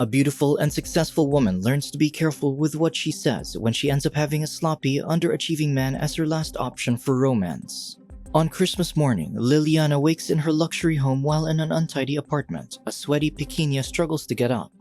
A beautiful and successful woman learns to be careful with what she says when she ends up having a sloppy, underachieving man as her last option for romance. On Christmas morning, Liliana wakes in her luxury home while in an untidy apartment. A sweaty Pequeña struggles to get up.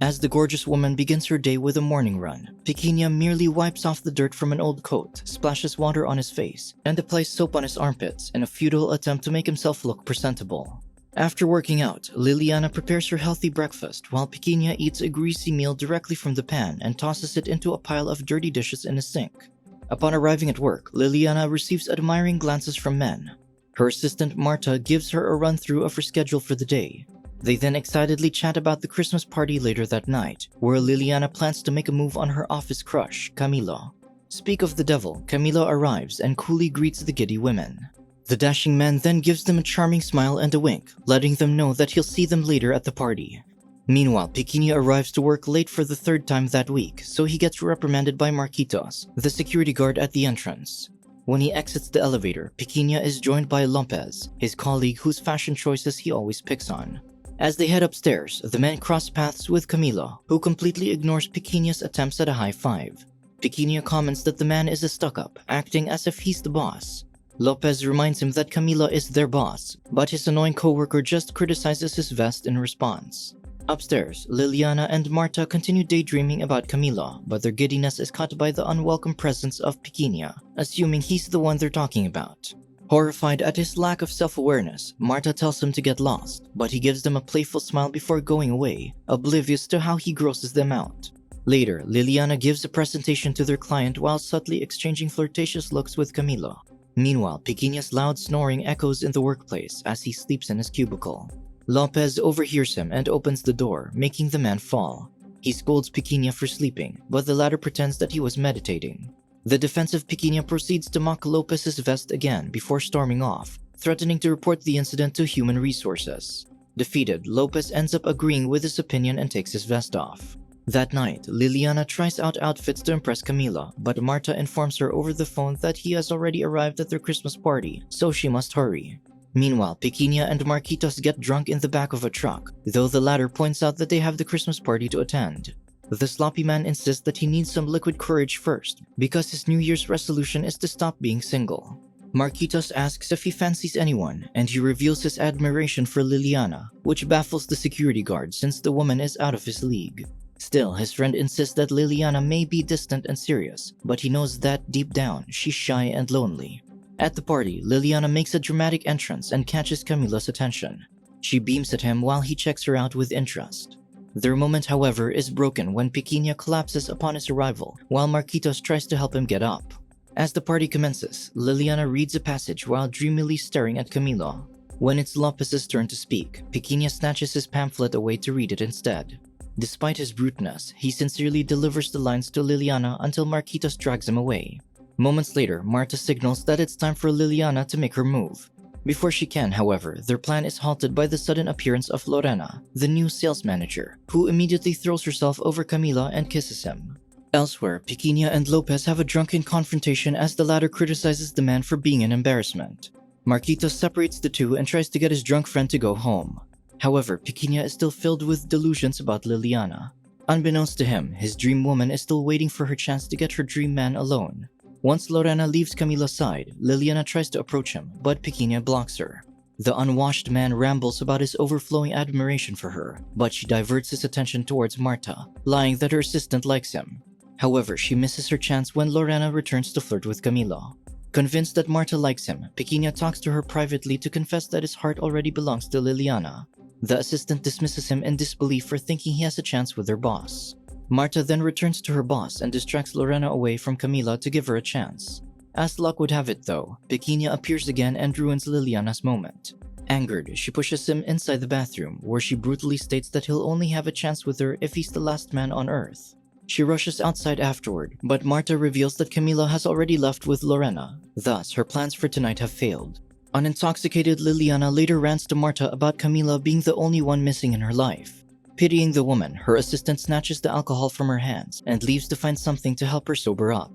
As the gorgeous woman begins her day with a morning run, Pequeña merely wipes off the dirt from an old coat, splashes water on his face, and applies soap on his armpits in a futile attempt to make himself look presentable. After working out, Liliana prepares her healthy breakfast while Pequeña eats a greasy meal directly from the pan and tosses it into a pile of dirty dishes in a sink. Upon arriving at work, Liliana receives admiring glances from men. Her assistant Marta gives her a run-through of her schedule for the day. They then excitedly chat about the Christmas party later that night, where Liliana plans to make a move on her office crush, Camilo. Speak of the devil, Camilo arrives and coolly greets the giddy women. The dashing man then gives them a charming smile and a wink, letting them know that he'll see them later at the party. Meanwhile, Pequeña arrives to work late for the third time that week, so he gets reprimanded by Marquitos, the security guard at the entrance. When he exits the elevator, Pequeña is joined by Lopez, his colleague whose fashion choices he always picks on. As they head upstairs, the men cross paths with Camilo, who completely ignores Pequeña's attempts at a high five. Pequeña comments that the man is a stuck-up, acting as if he's the boss. Lopez reminds him that Camilo is their boss, but his annoying coworker just criticizes his vest in response. Upstairs, Liliana and Marta continue daydreaming about Camilo, but their giddiness is caught by the unwelcome presence of Pequeña, assuming he's the one they're talking about. Horrified at his lack of self-awareness, Marta tells him to get lost, but he gives them a playful smile before going away, oblivious to how he grosses them out. Later, Liliana gives a presentation to their client while subtly exchanging flirtatious looks with Camilo. Meanwhile, Pequeña's loud snoring echoes in the workplace as he sleeps in his cubicle. Lopez overhears him and opens the door, making the man fall. He scolds Pequeña for sleeping, but the latter pretends that he was meditating. The defensive Pequeña proceeds to mock Lopez's vest again before storming off, threatening to report the incident to Human Resources. Defeated, Lopez ends up agreeing with his opinion and takes his vest off. That night, Liliana tries out outfits to impress Camilo, but Marta informs her over the phone that he has already arrived at their Christmas party, so she must hurry. Meanwhile, Pequeña and Marquitos get drunk in the back of a truck, though the latter points out that they have the Christmas party to attend. The sloppy man insists that he needs some liquid courage first, because his New Year's resolution is to stop being single. Marquitos asks if he fancies anyone, and he reveals his admiration for Liliana, which baffles the security guard since the woman is out of his league. Still, his friend insists that Liliana may be distant and serious, but he knows that deep down, she's shy and lonely. At the party, Liliana makes a dramatic entrance and catches Camilo's attention. She beams at him while he checks her out with interest. Their moment, however, is broken when Pequeña collapses upon his arrival, while Marquitos tries to help him get up. As the party commences, Liliana reads a passage while dreamily staring at Camilo. When it's Lopez's turn to speak, Pequeña snatches his pamphlet away to read it instead. Despite his bruteness, he sincerely delivers the lines to Liliana until Marquitos drags him away. Moments later, Marta signals that it's time for Liliana to make her move. Before she can, however, their plan is halted by the sudden appearance of Lorena, the new sales manager, who immediately throws herself over Camilo and kisses him. Elsewhere, Pequeña and Lopez have a drunken confrontation as the latter criticizes the man for being an embarrassment. Marquitos separates the two and tries to get his drunk friend to go home. However, Pequeña is still filled with delusions about Liliana. Unbeknownst to him, his dream woman is still waiting for her chance to get her dream man alone. Once Lorena leaves Camilo's side, Liliana tries to approach him, but Pequeña blocks her. The unwashed man rambles about his overflowing admiration for her, but she diverts his attention towards Marta, lying that her assistant likes him. However, she misses her chance when Lorena returns to flirt with Camilo. Convinced that Marta likes him, Pequeña talks to her privately to confess that his heart already belongs to Liliana. The assistant dismisses him in disbelief for thinking he has a chance with their boss. Marta then returns to her boss and distracts Lorena away from Camila to give her a chance. As luck would have it though, Pequeña appears again and ruins Liliana's moment. Angered, she pushes him inside the bathroom, where she brutally states that he'll only have a chance with her if he's the last man on Earth. She rushes outside afterward, but Marta reveals that Camila has already left with Lorena. Thus, her plans for tonight have failed. An intoxicated Liliana later rants to Marta about Camila being the only one missing in her life. Pitying the woman, her assistant snatches the alcohol from her hands and leaves to find something to help her sober up.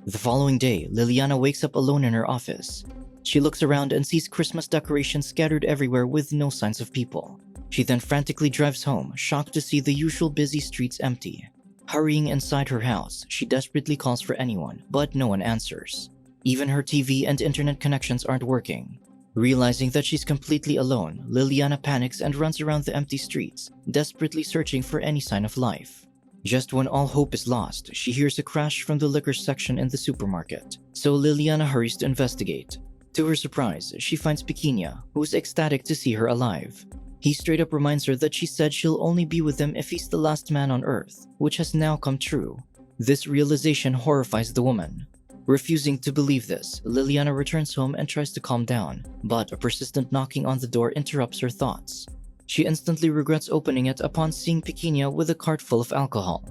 The following day, Liliana wakes up alone in her office. She looks around and sees Christmas decorations scattered everywhere with no signs of people. She then frantically drives home, shocked to see the usual busy streets empty. Hurrying inside her house, she desperately calls for anyone, but no one answers. Even her TV and internet connections aren't working. Realizing that she's completely alone, Liliana panics and runs around the empty streets, desperately searching for any sign of life. Just when all hope is lost, she hears a crash from the liquor section in the supermarket, so Liliana hurries to investigate. To her surprise, she finds Pequeña, who's ecstatic to see her alive. He straight up reminds her that she said she'll only be with him if he's the last man on Earth, which has now come true. This realization horrifies the woman. Refusing to believe this, Liliana returns home and tries to calm down, but a persistent knocking on the door interrupts her thoughts. She instantly regrets opening it upon seeing Pequeña with a cart full of alcohol.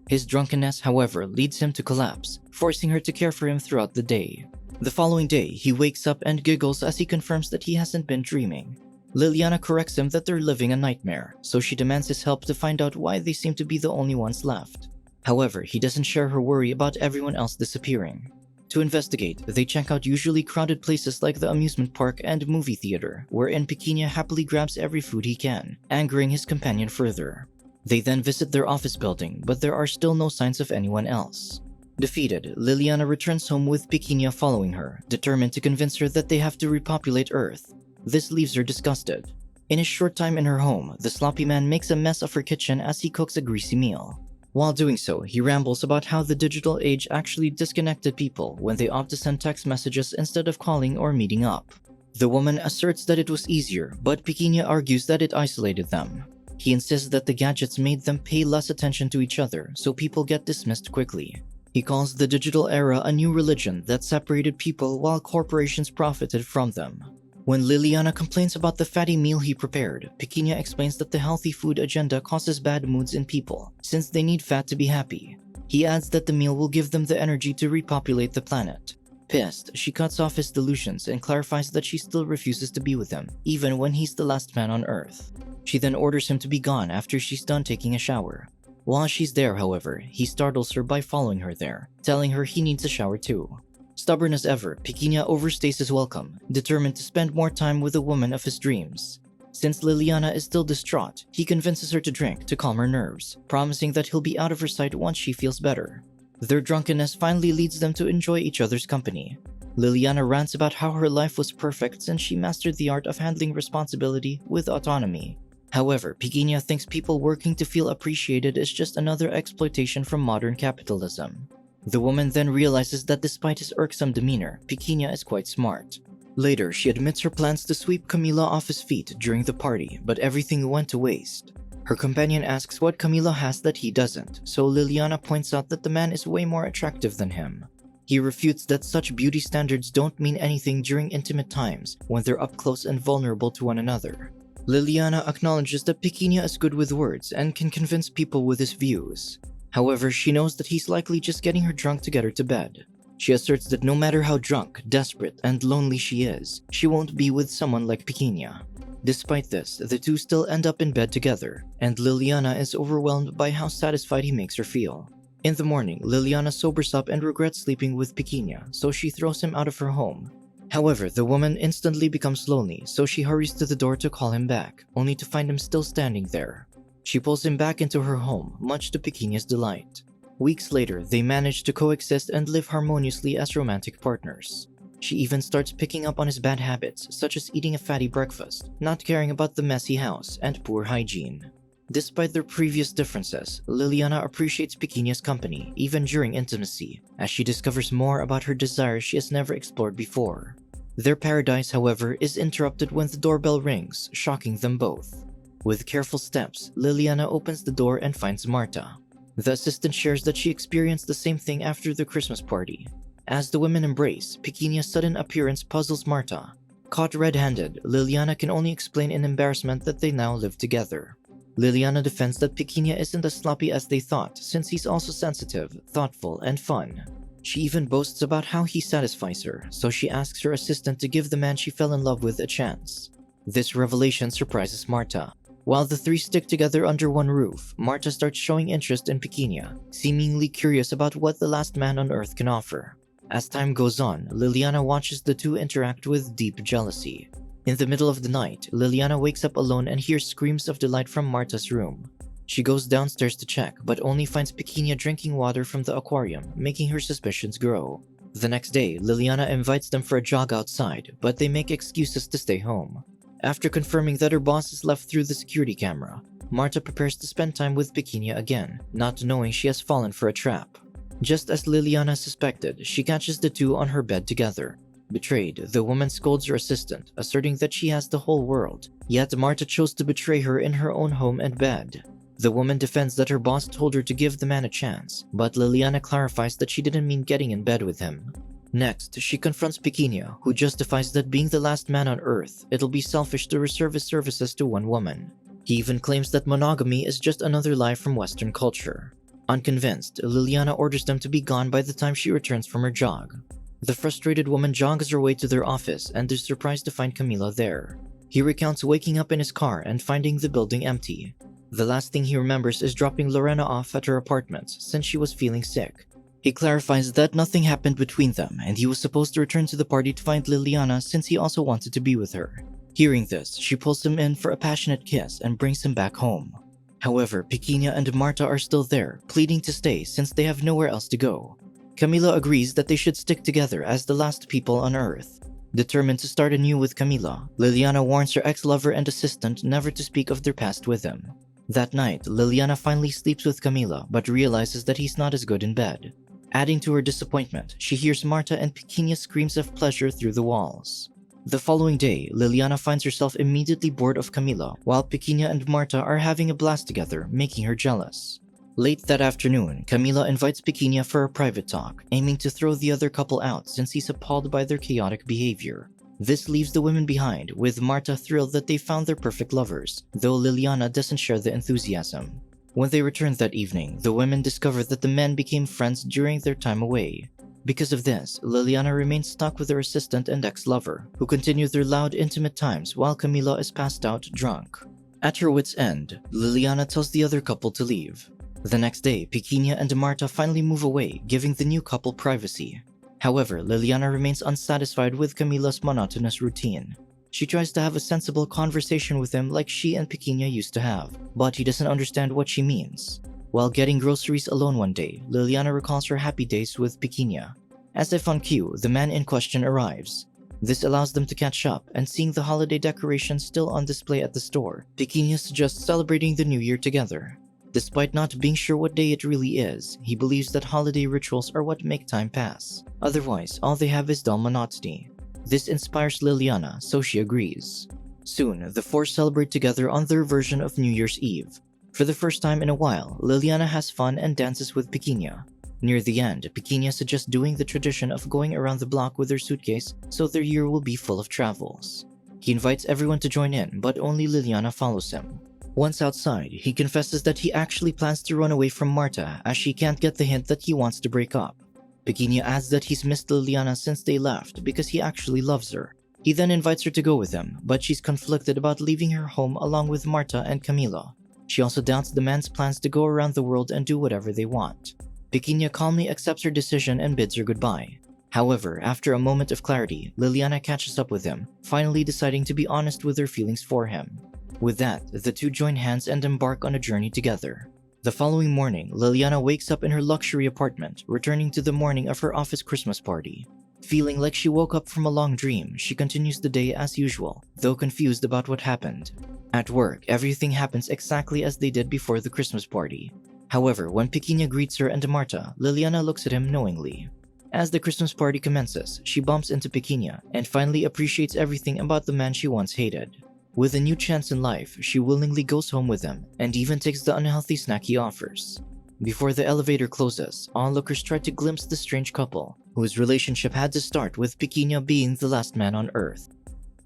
His drunkenness, however, leads him to collapse, forcing her to care for him throughout the day. The following day, he wakes up and giggles as he confirms that he hasn't been dreaming. Liliana corrects him that they're living a nightmare, so she demands his help to find out why they seem to be the only ones left. However, he doesn't share her worry about everyone else disappearing. To investigate, they check out usually crowded places like the amusement park and movie theater, wherein Pequeña happily grabs every food he can, angering his companion further. They then visit their office building, but there are still no signs of anyone else. Defeated, Liliana returns home with Pequeña following her, determined to convince her that they have to repopulate Earth. This leaves her disgusted. In his short time in her home, the sloppy man makes a mess of her kitchen as he cooks a greasy meal. While doing so, he rambles about how the digital age actually disconnected people when they opt to send text messages instead of calling or meeting up. The woman asserts that it was easier, but Pequeña argues that it isolated them. He insists that the gadgets made them pay less attention to each other, so people get dismissed quickly. He calls the digital era a new religion that separated people while corporations profited from them. When Liliana complains about the fatty meal he prepared, Pequeña explains that the healthy food agenda causes bad moods in people, since they need fat to be happy. He adds that the meal will give them the energy to repopulate the planet. Pissed, she cuts off his delusions and clarifies that she still refuses to be with him, even when he's the last man on Earth. She then orders him to be gone after she's done taking a shower. While she's there, however, he startles her by following her there, telling her he needs a shower too. Stubborn as ever, Pequeña overstays his welcome, determined to spend more time with the woman of his dreams. Since Liliana is still distraught, he convinces her to drink to calm her nerves, promising that he'll be out of her sight once she feels better. Their drunkenness finally leads them to enjoy each other's company. Liliana rants about how her life was perfect since she mastered the art of handling responsibility with autonomy. However, Pequeña thinks people working to feel appreciated is just another exploitation from modern capitalism. The woman then realizes that despite his irksome demeanor, Pequeña is quite smart. Later, she admits her plans to sweep Camila off his feet during the party, but everything went to waste. Her companion asks what Camila has that he doesn't, so Liliana points out that the man is way more attractive than him. He refutes that such beauty standards don't mean anything during intimate times when they're up close and vulnerable to one another. Liliana acknowledges that Pequeña is good with words and can convince people with his views. However, she knows that he's likely just getting her drunk to get her to bed. She asserts that no matter how drunk, desperate, and lonely she is, she won't be with someone like Pequeña. Despite this, the two still end up in bed together, and Liliana is overwhelmed by how satisfied he makes her feel. In the morning, Liliana sobers up and regrets sleeping with Pequeña, so she throws him out of her home. However, the woman instantly becomes lonely, so she hurries to the door to call him back, only to find him still standing there. She pulls him back into her home, much to Pequeña's delight. Weeks later, they manage to coexist and live harmoniously as romantic partners. She even starts picking up on his bad habits, such as eating a fatty breakfast, not caring about the messy house, and poor hygiene. Despite their previous differences, Liliana appreciates Pequeña's company, even during intimacy, as she discovers more about her desires she has never explored before. Their paradise, however, is interrupted when the doorbell rings, shocking them both. With careful steps, Liliana opens the door and finds Marta. The assistant shares that she experienced the same thing after the Christmas party. As the women embrace, Pequeña's sudden appearance puzzles Marta. Caught red-handed, Liliana can only explain in embarrassment that they now live together. Liliana defends that Pequeña isn't as sloppy as they thought, since he's also sensitive, thoughtful, and fun. She even boasts about how he satisfies her, so she asks her assistant to give the man she fell in love with a chance. This revelation surprises Marta. While the three stick together under one roof, Marta starts showing interest in Pequeña, seemingly curious about what the last man on Earth can offer. As time goes on, Liliana watches the two interact with deep jealousy. In the middle of the night, Liliana wakes up alone and hears screams of delight from Marta's room. She goes downstairs to check, but only finds Pequeña drinking water from the aquarium, making her suspicions grow. The next day, Liliana invites them for a jog outside, but they make excuses to stay home. After confirming that her boss is left through the security camera, Marta prepares to spend time with Pequeña again, not knowing she has fallen for a trap. Just as Liliana suspected, she catches the two on her bed together. Betrayed, the woman scolds her assistant, asserting that she has the whole world, yet Marta chose to betray her in her own home and bed. The woman defends that her boss told her to give the man a chance, but Liliana clarifies that she didn't mean getting in bed with him. Next, she confronts Pequeña, who justifies that being the last man on Earth, it'll be selfish to reserve his services to one woman. He even claims that monogamy is just another lie from Western culture. Unconvinced, Liliana orders them to be gone by the time she returns from her jog. The frustrated woman jogs her way to their office and is surprised to find Camilo there. He recounts waking up in his car and finding the building empty. The last thing he remembers is dropping Lorena off at her apartment since she was feeling sick. He clarifies that nothing happened between them and he was supposed to return to the party to find Liliana since he also wanted to be with her. Hearing this, she pulls him in for a passionate kiss and brings him back home. However, Pequeña and Marta are still there, pleading to stay since they have nowhere else to go. Camila agrees that they should stick together as the last people on Earth. Determined to start anew with Camila, Liliana warns her ex-lover and assistant never to speak of their past with him. That night, Liliana finally sleeps with Camila but realizes that he's not as good in bed. Adding to her disappointment, she hears Marta and Pequeña's screams of pleasure through the walls. The following day, Liliana finds herself immediately bored of Camila, while Pequeña and Marta are having a blast together, making her jealous. Late that afternoon, Camila invites Pequeña for a private talk, aiming to throw the other couple out since he's appalled by their chaotic behavior. This leaves the women behind, with Marta thrilled that they found their perfect lovers, though Liliana doesn't share the enthusiasm. When they return that evening, the women discover that the men became friends during their time away. Because of this, Liliana remains stuck with her assistant and ex-lover, who continue their loud, intimate times while Camila is passed out drunk. At her wit's end, Liliana tells the other couple to leave. The next day, Pequeña and Marta finally move away, giving the new couple privacy. However, Liliana remains unsatisfied with Camila's monotonous routine. She tries to have a sensible conversation with him like she and Pequeña used to have, but he doesn't understand what she means. While getting groceries alone one day, Liliana recalls her happy days with Pequeña. As if on cue, the man in question arrives. This allows them to catch up, and seeing the holiday decorations still on display at the store, Pequeña suggests celebrating the new year together. Despite not being sure what day it really is, he believes that holiday rituals are what make time pass. Otherwise, all they have is dull monotony. This inspires Liliana, so she agrees. Soon, the four celebrate together on their version of New Year's Eve. For the first time in a while, Liliana has fun and dances with Pequeña. Near the end, Pequeña suggests doing the tradition of going around the block with her suitcase so their year will be full of travels. He invites everyone to join in, but only Liliana follows him. Once outside, he confesses that he actually plans to run away from Marta as she can't get the hint that he wants to break up. Pequeña adds that he's missed Liliana since they left because he actually loves her. He then invites her to go with him, but she's conflicted about leaving her home along with Marta and Camila. She also doubts the man's plans to go around the world and do whatever they want. Pequeña calmly accepts her decision and bids her goodbye. However, after a moment of clarity, Liliana catches up with him, finally deciding to be honest with her feelings for him. With that, the two join hands and embark on a journey together. The following morning, Liliana wakes up in her luxury apartment, returning to the morning of her office Christmas party. Feeling like she woke up from a long dream, she continues the day as usual, though confused about what happened. At work, everything happens exactly as they did before the Christmas party. However, when Pequeña greets her and Marta, Liliana looks at him knowingly. As the Christmas party commences, she bumps into Pequeña and finally appreciates everything about the man she once hated. With a new chance in life, she willingly goes home with him and even takes the unhealthy snack he offers. Before the elevator closes, onlookers try to glimpse the strange couple, whose relationship had to start with Pequeña being the last man on Earth.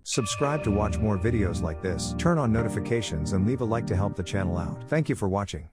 Subscribe to watch more videos like this, turn on notifications and leave a like to help the channel out. Thank you for watching.